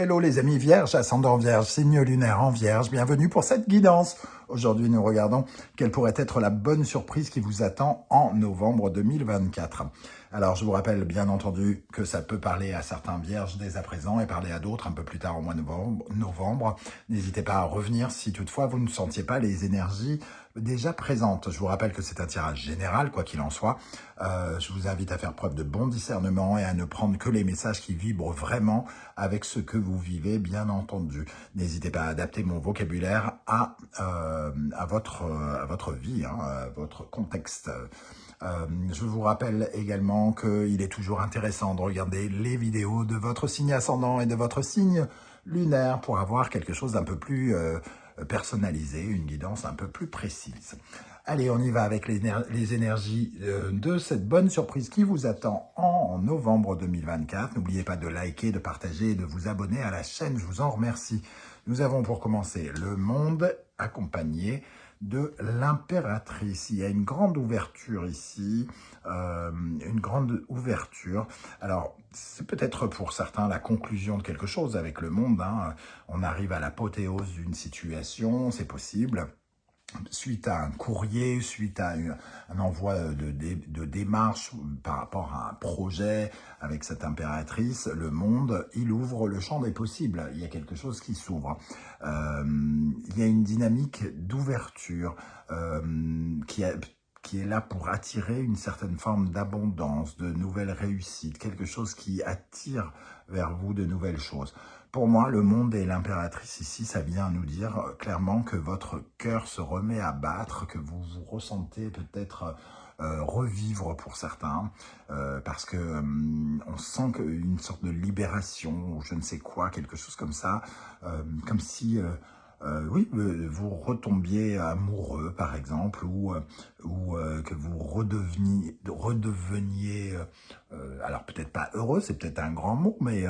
Hello les amis vierges, ascendant vierge, signe lunaire en vierge, bienvenue pour cette guidance. Aujourd'hui nous regardons quelle pourrait être la bonne surprise qui vous attend en novembre 2024. Alors je vous rappelle bien entendu que ça peut parler à certains vierges dès à présent et parler à d'autres un peu plus tard au mois de novembre. N'hésitez pas à revenir si toutefois vous ne sentiez pas les énergies déjà présentes. Je vous rappelle que c'est un tirage général, quoi qu'il en soit. Je vous invite à faire preuve de bon discernement et à ne prendre que les messages qui vibrent vraiment avec ce que vous vivez, bien entendu. N'hésitez pas à adapter mon vocabulaire à votre vie, à votre contexte. Je vous rappelle également qu'il est toujours intéressant de regarder les vidéos de votre signe ascendant et de votre signe lunaire pour avoir quelque chose d'un peu plus personnalisé, une guidance un peu plus précise. Allez, on y va avec les énergies de cette bonne surprise qui vous attend en novembre 2024. N'oubliez pas de liker, de partager et de vous abonner à la chaîne. Je vous en remercie. Nous avons pour commencer le monde accompagné de l'impératrice. Il y a une grande ouverture ici, une grande ouverture. Alors, c'est peut-être pour certains la conclusion de quelque chose avec le monde. On arrive à l'apothéose d'une situation, c'est possible. Suite à un courrier, suite à un envoi de démarche par rapport à un projet avec cette impératrice, le monde, il ouvre le champ des possibles. Il y a quelque chose qui s'ouvre. Il y a une dynamique d'ouverture qui est là pour attirer une certaine forme d'abondance, de nouvelles réussites, quelque chose qui attire vers vous de nouvelles choses. Pour moi, le monde et l'impératrice ici, ça vient nous dire clairement que votre cœur se remet à battre, que vous vous ressentez peut-être revivre pour certains, parce que on sent une sorte de libération, ou je ne sais quoi, quelque chose comme ça, comme si... oui, vous retombiez amoureux, par exemple, ou que vous redeveniez alors peut-être pas heureux, c'est peut-être un grand mot, mais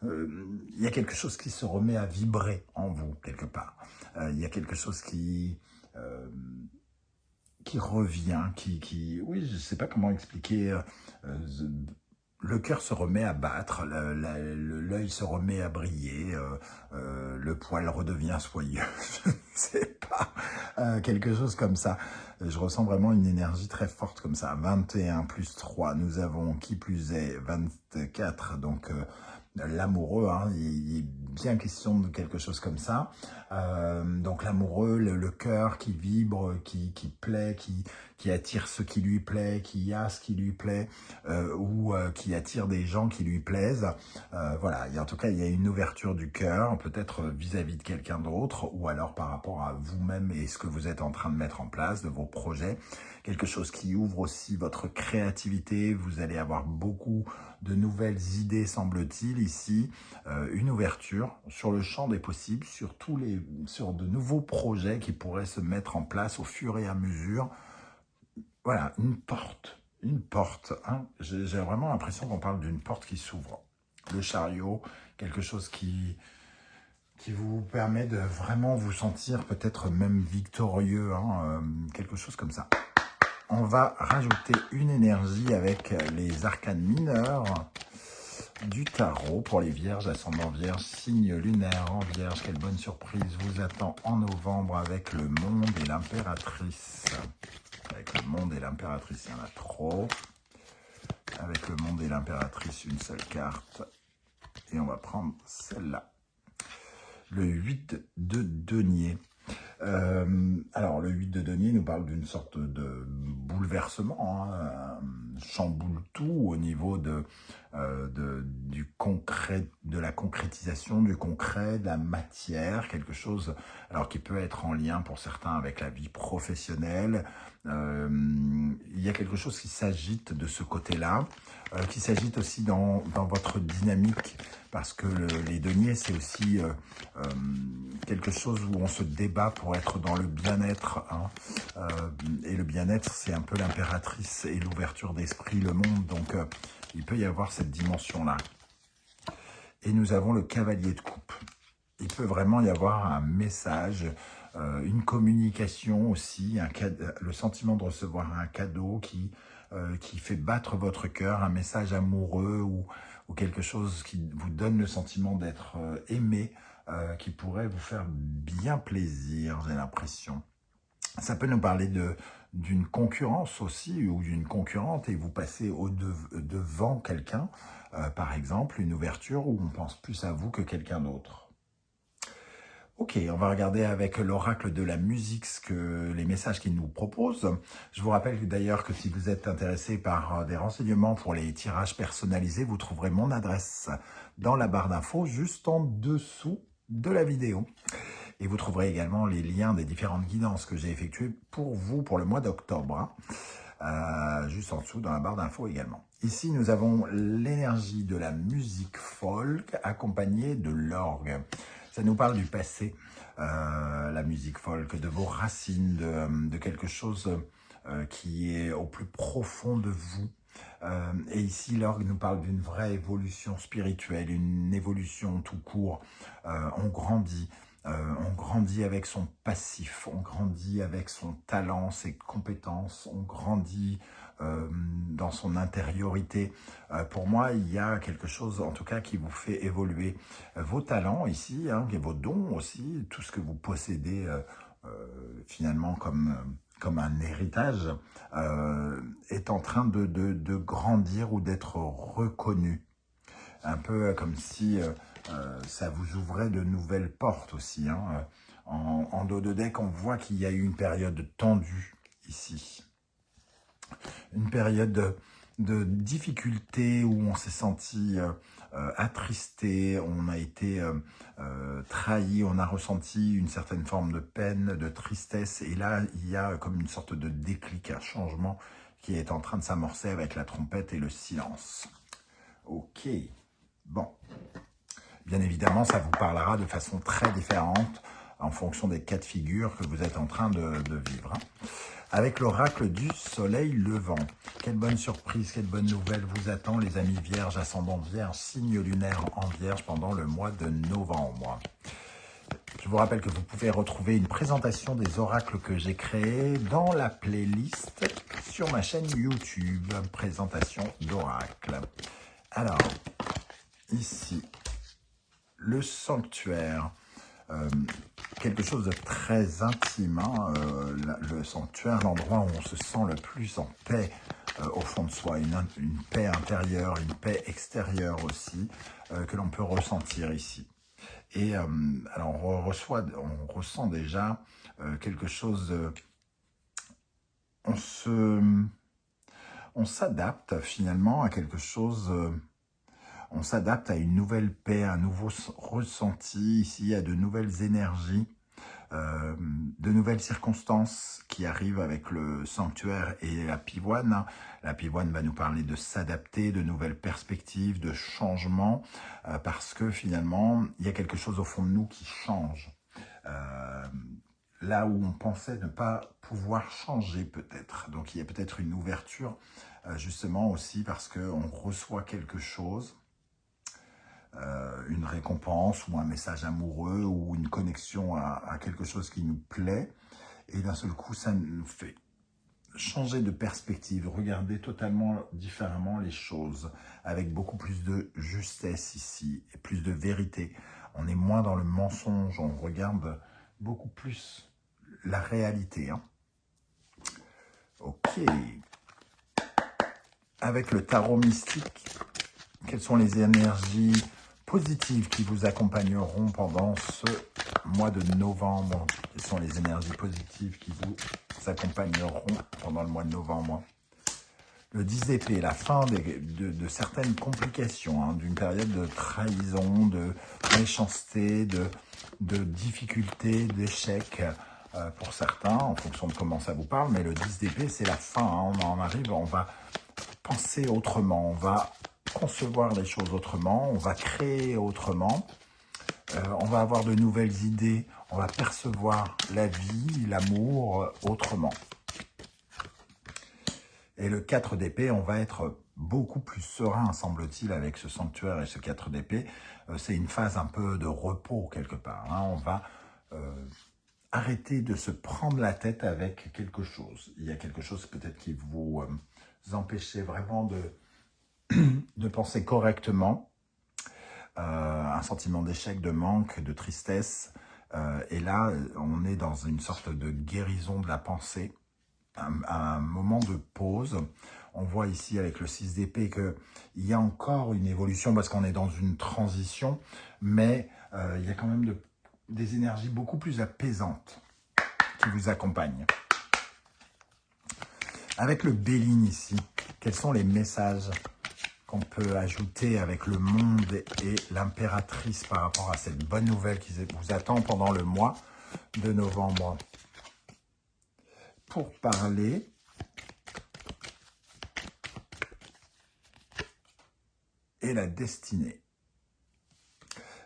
il y a quelque chose qui se remet à vibrer en vous, quelque part. Il y a quelque chose qui revient, oui, je ne sais pas comment expliquer, le cœur se remet à battre, l'œil se remet à briller, le poil redevient soyeux, je ne sais pas, quelque chose comme ça. Je ressens vraiment une énergie très forte comme ça. 21 plus 3, nous avons qui plus est 24, donc l'amoureux, il est bien question de quelque chose comme ça. Donc l'amoureux, le cœur qui vibre, qui plaît, qui attire ce qui lui plaît, qui a ce qui lui plaît, ou qui attire des gens qui lui plaisent. Voilà, en tout cas, il y a une ouverture du cœur, peut-être vis-à-vis de quelqu'un d'autre, ou alors par rapport à vous-même et ce que vous êtes en train de mettre en place, de vos projets. Quelque chose qui ouvre aussi votre créativité. Vous allez avoir beaucoup de nouvelles idées, semble-t-il, ici. Une ouverture sur le champ des possibles, sur de nouveaux projets qui pourraient se mettre en place au fur et à mesure. Voilà, une porte. J'ai vraiment l'impression qu'on parle d'une porte qui s'ouvre. Le chariot, quelque chose qui vous permet de vraiment vous sentir peut-être même victorieux, quelque chose comme ça. On va rajouter une énergie avec les arcanes mineurs du tarot pour les vierges, ascendant vierge, signe lunaire en vierge. Quelle bonne surprise vous attend en novembre avec le monde et l'impératrice. Avec le monde et l'impératrice, il y en a trop. Avec le monde et l'impératrice, une seule carte. Et on va prendre celle-là. Le 8 de denier. Alors, le 8 de denier nous parle d'une sorte de bouleversement, chamboule tout au niveau du concret, de la concrétisation, du concret, de la matière, quelque chose alors qui peut être en lien pour certains avec la vie professionnelle. Il y a quelque chose qui s'agite de ce côté-là, qui s'agite aussi dans votre dynamique, parce que les deniers, c'est aussi quelque chose où on se débat pour être dans le bien-être. Et le bien-être, c'est un peu l'impératrice et l'ouverture d'esprit, le monde. Donc, il peut y avoir cette dimension-là. Et nous avons le cavalier de coupe. Il peut vraiment y avoir un message, une communication aussi, le sentiment de recevoir un cadeau qui qui fait battre votre cœur, un message amoureux ou quelque chose qui vous donne le sentiment d'être aimé, qui pourrait vous faire bien plaisir, j'ai l'impression. Ça peut nous parler d'une concurrence aussi, ou d'une concurrente, et vous passez devant quelqu'un, par exemple, une ouverture où on pense plus à vous que quelqu'un d'autre. Ok, on va regarder avec l'oracle de la musique les messages qu'il nous propose. Je vous rappelle d'ailleurs que si vous êtes intéressé par des renseignements pour les tirages personnalisés, vous trouverez mon adresse dans la barre d'infos, juste en dessous de la vidéo. Et vous trouverez également les liens des différentes guidances que j'ai effectuées pour vous pour le mois d'octobre, juste en dessous dans la barre d'infos également. Ici, nous avons l'énergie de la musique folk accompagnée de l'orgue. Ça nous parle du passé, la musique folk, de vos racines, de quelque chose qui est au plus profond de vous. Et ici, l'orgue nous parle d'une vraie évolution spirituelle, une évolution tout court. On grandit avec son passif, on grandit avec son talent, ses compétences, on grandit dans son intériorité. Pour moi, il y a quelque chose, en tout cas, qui vous fait évoluer. Vos talents ici, et vos dons aussi, tout ce que vous possédez finalement comme un héritage, est en train de grandir ou d'être reconnu. Un peu comme si ça vous ouvrait de nouvelles portes aussi. En dos de deck, on voit qu'il y a eu une période tendue ici. Une période de difficulté où on s'est senti attristé, on a été trahi, on a ressenti une certaine forme de peine, de tristesse. Et là, il y a comme une sorte de déclic, un changement qui est en train de s'amorcer avec la trompette et le silence. Ok, bon. Bien évidemment, ça vous parlera de façon très différente en fonction des cas de figure que vous êtes en train de vivre. Avec l'oracle du soleil levant. Quelle bonne surprise, quelle bonne nouvelle vous attend, les amis vierges, ascendant vierge, signe lunaire en vierge pendant le mois de novembre. Je vous rappelle que vous pouvez retrouver une présentation des oracles que j'ai créés dans la playlist sur ma chaîne YouTube, présentation d'oracles. Alors, ici, le sanctuaire. Quelque chose de très intime, le sanctuaire, l'endroit où on se sent le plus en paix au fond de soi, une paix intérieure, une paix extérieure aussi, que l'on peut ressentir ici. Et alors on ressent déjà quelque chose, on s'adapte finalement à quelque chose. On s'adapte à une nouvelle paix, un nouveau ressenti, ici, à de nouvelles énergies, de nouvelles circonstances qui arrivent avec le sanctuaire et la pivoine. La pivoine va nous parler de s'adapter, de nouvelles perspectives, de changements, parce que finalement, il y a quelque chose au fond de nous qui change. Là où on pensait ne pas pouvoir changer peut-être. Donc il y a peut-être une ouverture, justement aussi parce qu'on reçoit quelque chose, une récompense ou un message amoureux ou une connexion à quelque chose qui nous plaît. Et d'un seul coup, ça nous fait changer de perspective, regarder totalement différemment les choses, avec beaucoup plus de justesse ici, et plus de vérité. On est moins dans le mensonge, on regarde beaucoup plus la réalité. Ok. Avec le tarot mystique, quelles sont les énergies positives qui vous accompagneront pendant ce mois de novembre? Quelles sont les énergies positives qui vous accompagneront pendant le mois de novembre? Le 10 d'épée, la fin de certaines complications, d'une période de trahison, de méchanceté, de difficultés, d'échecs pour certains, en fonction de comment ça vous parle. Mais le 10 d'épée, c'est la fin. On en arrive, on va penser autrement, on va concevoir les choses autrement, on va créer autrement, on va avoir de nouvelles idées, on va percevoir la vie, l'amour autrement. Et le 4 d'épée, on va être beaucoup plus serein, semble-t-il, avec ce sanctuaire et ce 4 d'épée. C'est une phase un peu de repos, quelque part. On va arrêter de se prendre la tête avec quelque chose. Il y a quelque chose peut-être qui vous vous empêcher vraiment de penser correctement. Un sentiment d'échec, de manque, de tristesse. Et là, on est dans une sorte de guérison de la pensée, un moment de pause. On voit ici avec le 6 d'épée qu'il y a encore une évolution parce qu'on est dans une transition, mais il y a quand même des énergies beaucoup plus apaisantes qui vous accompagnent. Avec le Béline ici, quels sont les messages qu'on peut ajouter avec le monde et l'impératrice par rapport à cette bonne nouvelle qui vous attend pendant le mois de novembre? Pour parler et la destinée.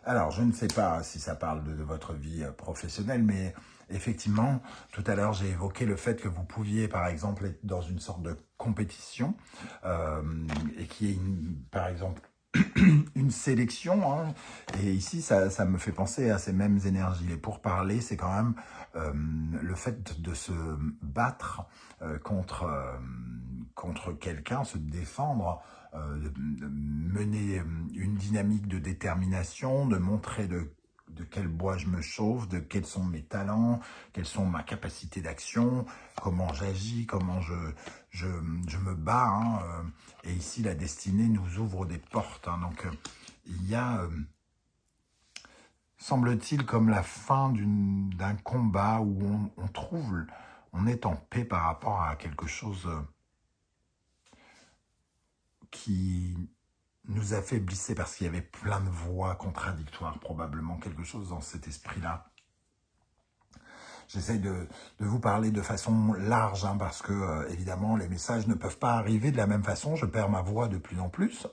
Alors, je ne sais pas si ça parle de votre vie professionnelle, mais effectivement, tout à l'heure, j'ai évoqué le fait que vous pouviez, par exemple, être dans une sorte de compétition et qu'il y ait, par exemple, une sélection. Hein, et ici, ça me fait penser à ces mêmes énergies. Les pourparlers, c'est quand même le fait de se battre contre quelqu'un, se défendre, mener une dynamique de détermination, de montrer de quel bois je me chauffe, de quels sont mes talents, quelles sont ma capacité d'action, comment j'agis, comment je me bats. Hein, et ici, la destinée nous ouvre des portes. Hein, donc, il y a, semble-t-il, comme la fin d'un combat où on est en paix par rapport à quelque chose qui nous affaiblissait parce qu'il y avait plein de voix contradictoires, probablement quelque chose dans cet esprit-là. J'essaie de vous parler de façon large, hein, parce que, évidemment, les messages ne peuvent pas arriver de la même façon. Je perds ma voix de plus en plus.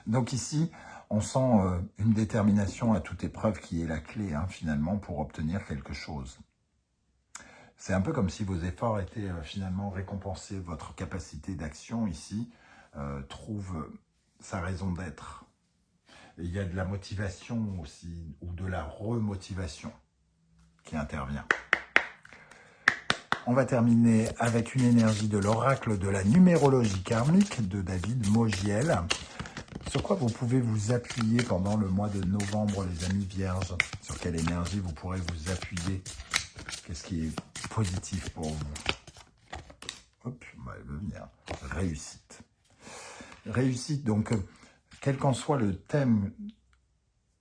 Donc ici, on sent une détermination à toute épreuve qui est la clé, hein, finalement, pour obtenir quelque chose. C'est un peu comme si vos efforts étaient finalement récompensés. Votre capacité d'action ici trouve sa raison d'être. Il y a de la motivation aussi, ou de la remotivation qui intervient. On va terminer avec une énergie de l'oracle de la numérologie karmique de David Mogiel. Sur quoi vous pouvez vous appuyer pendant le mois de novembre, les amis vierges? Sur quelle énergie vous pourrez vous appuyer? Qu'est-ce qui est positif pour vous? Hop, bah, elle veut venir. Réussite. Réussite, donc, quel qu'en soit le thème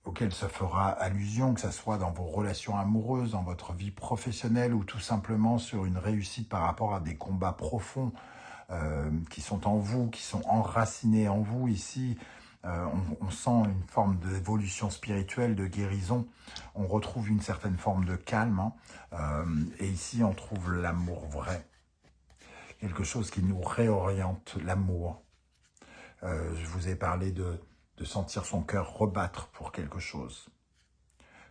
auquel ça fera allusion, que ce soit dans vos relations amoureuses, dans votre vie professionnelle ou tout simplement sur une réussite par rapport à des combats profonds qui sont en vous, qui sont enracinés en vous ici. On sent une forme d'évolution spirituelle, de guérison. On retrouve une certaine forme de calme. Hein, et ici, on trouve l'amour vrai. Quelque chose qui nous réoriente, l'amour. Je vous ai parlé de sentir son cœur rebattre pour quelque chose.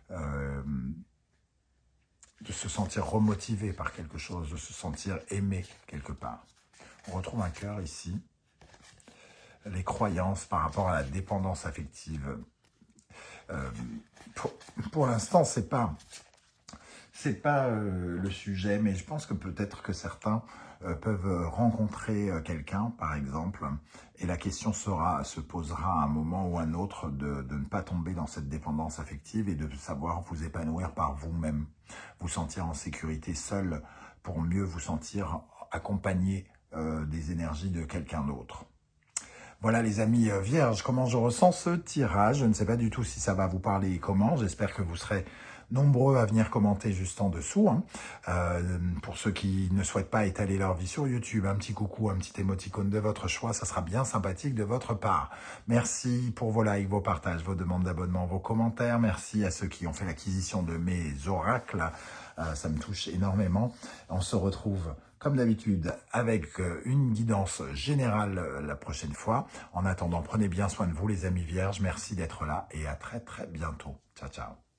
De se sentir remotivé par quelque chose, de se sentir aimé quelque part. On retrouve un cœur ici. Les croyances par rapport à la dépendance affective. Pour l'instant, c'est pas le sujet, mais je pense que peut-être que certains peuvent rencontrer quelqu'un, par exemple, et la question se posera à un moment ou à un autre de ne pas tomber dans cette dépendance affective et de savoir vous épanouir par vous-même, vous sentir en sécurité seul pour mieux vous sentir accompagné des énergies de quelqu'un d'autre. Voilà les amis vierges, comment je ressens ce tirage. Je ne sais pas du tout si ça va vous parler et comment. J'espère que vous serez nombreux à venir commenter juste en dessous. Hein. Pour ceux qui ne souhaitent pas étaler leur vie sur YouTube, un petit coucou, un petit émoticône de votre choix, ça sera bien sympathique de votre part. Merci pour vos likes, vos partages, vos demandes d'abonnement, vos commentaires. Merci à ceux qui ont fait l'acquisition de mes oracles. Ça me touche énormément. On se retrouve comme d'habitude avec une guidance générale la prochaine fois. En attendant, prenez bien soin de vous les amis vierges. Merci d'être là et à très très bientôt. Ciao, ciao.